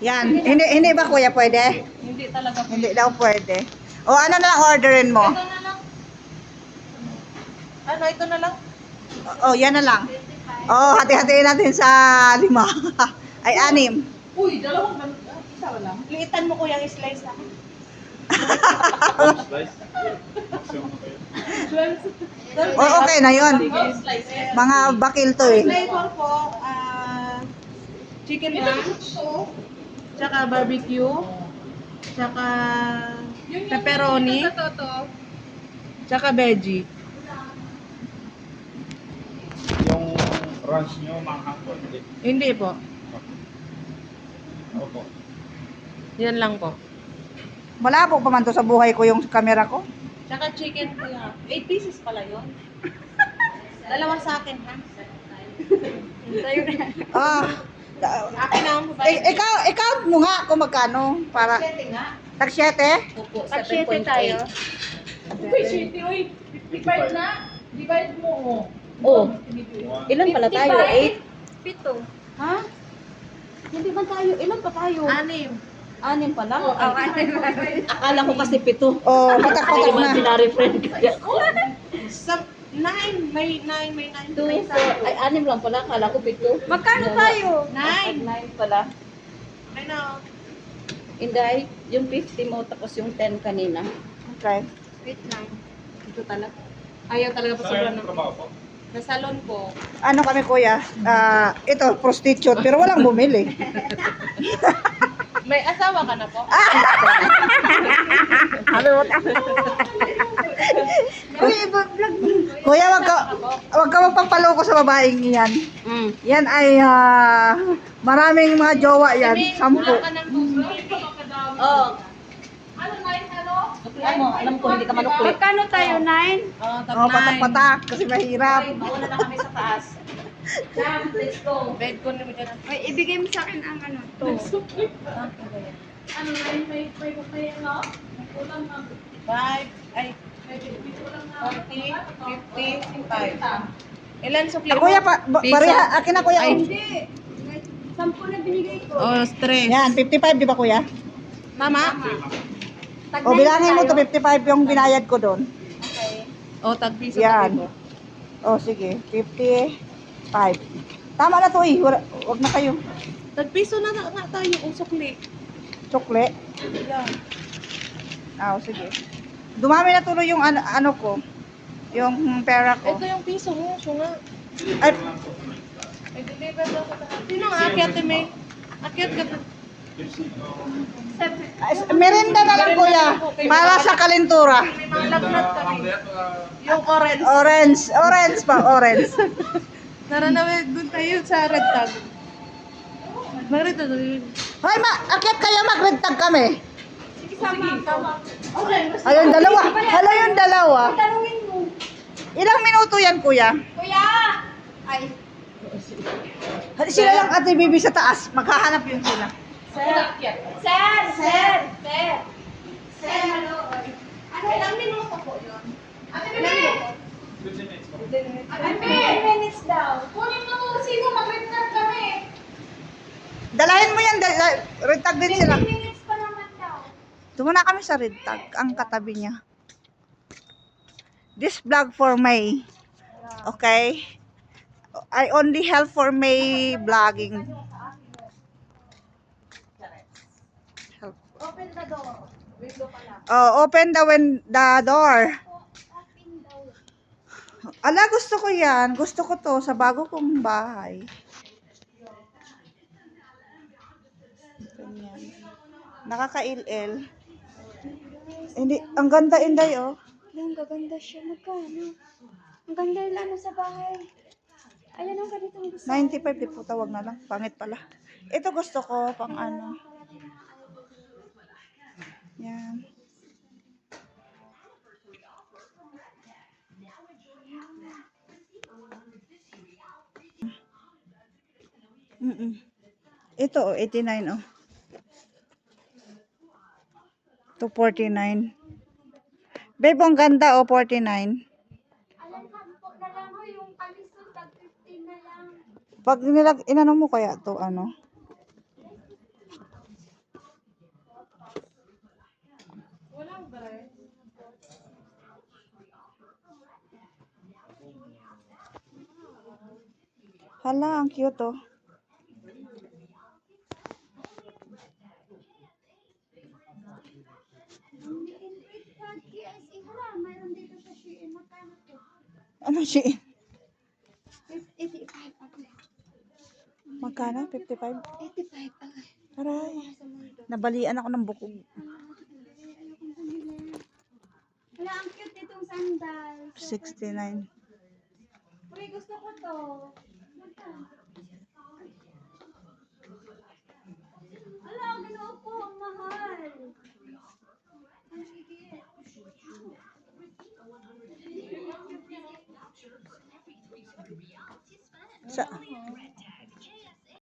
Yan. Hindi ba kuya pwede? Hindi talaga. Hindi daw pwede. O ano na lang orderin mo? Ito na lang. Ano, ito na lang? O yan na lang. O hati-hatiin natin sa 5. Ay 6. Uy, dalawang isa lang. Liitan mo ko yung slice na. O okay na yon. Slices. Mga bakil to eh. Flavor po, chicken ranch, tsaka barbecue, tsaka pepperoni, tsaka veggie. Yung ranch nyo, manghang po. Hindi. Hindi po. Opo. Yan lang po. Malabo pa man to sa buhay ko yung camera ko. Tsaka chicken po yan. 8 pieces pala yun. Dalawa sa akin, ha? Tayo na. Ah, Akin na ang babae. i-count mo nga kung magkano para tag 7. Pag 7 tayo. Uy, 7, uy. Divide na. Divide mo, Oh, ilan pala tayo? 8? 7. Ha? Hindi ba tayo? Ilan pa tayo? 6. 6 pa lang? Oh, Akala ko kasi 7. Oh, patak-patak na. Imaginary friend. Sa 9, may 9, may 9. 2, 4, ay 6 lang pala. Akala ko 7. Magkano tayo? 9 9. pala. I know. Inday, yung 50 mo tapos yung 10 kanina. Okay. Wait lang. Ito talaga. Ayaw talaga pa Saan sobrang yung trabaho po? Sa salon po. Ano kami kuya? Ito prostitute pero walang bumili. May asawa ka na po? Kuya, wag ka magpapaloko sa babaeng yan. Mm. Yan ay maraming mga jowa yan. 10. Wala ka ng gusto. Oh, Ano, 9, ano? alam ko hindi ka manukli. Magkano tayo, 9? Oh, tag Oh, patak-patak kasi mahirap. Mauna na kami sa taas. Jam, let's go. Bed ko naman dyan. Ay, ibigay mo sa akin ang ano, to. Ano, may kaya no? Kulang na. 5, ay, 40, 50, 5. Ilan sukli mo? Kuya, pareha, akin na kuya. Ay. Hindi. 10 na binigay ko. Oh, stress. Yan, 55 di ba kuya? Mama? O bilangin mo to 55 yung binayad ko doon. Oh, tag-piso Yan. tabi ko. O sige, 55. Tama na to eh, wag na kayo. Tag-piso na nga tayo, kung sukli. Chokle. Yan. Ah, sige. Dumami na tuloy yung ano ko. Yung pera ko. Ito yung piso mo, siya nga. Ay, Ay, deliver daw sa taas. Sino ang akyat, May? Akyat ka. merenda na lang kuya. Para sa kalentura. May mga lagnat kami. Yung orange. Orange pa, orange. Tara na, doon tayo sa red tag. Mag-red tag. Hoy, akyat kayo, mag-rentag kami. Sige, sama. Ayun, dalawa. Hala yung dalawa. Tanungin mo. Ilang minuto yan, kuya? Kuya! Ay, Sila lang ate bibi sa taas. Maghahanap yun sila. sir! Sir! Sir! Sir, ano? Ano, ilang minuto po yun? Ate Bebe! 15 minutes po. Ate Bebe! 10 minutes daw. Kunin mo to, sino? Mag-rentag kami. Dalahin mo yan. Rentag din sila. 15 minutes pa naman daw. Tumuna kami sa rentag. Ang katabi niya. This vlog for May. Okay? I only help for May vlogging. Help. Open the door. Window pa lang. Oh, open the door. Open daw. Ala, gusto ko yan. Gusto ko to sa bago kong bahay. Ganyan. Nakaka-il-il. Hindi, ang ganda inday oh. Ang gaganda siya. Magkano? Ang ganda yung ano sa bahay. Ayan ang ganitong gusto. 95 di po tawag na lang. Pangit pala. Ito gusto ko pang ano. Yan. Ito oh, 89 oh. 249. Babe, ang ganda oh, 49. Alam po na lang ho, yung kalisod, tag 15 na lang. Pag inano mo kaya to ano? Hala, ang cute oh. Mayroon dito sa Shein. Magkano to? Ano siya? 85 ako. Magkano? 55? 85 ako. Aray. Nabalian ako ng bukog. Ayokong bumili. Wala, ang cute nitong sandals. 69. Uy, gusto ko to. Magkano?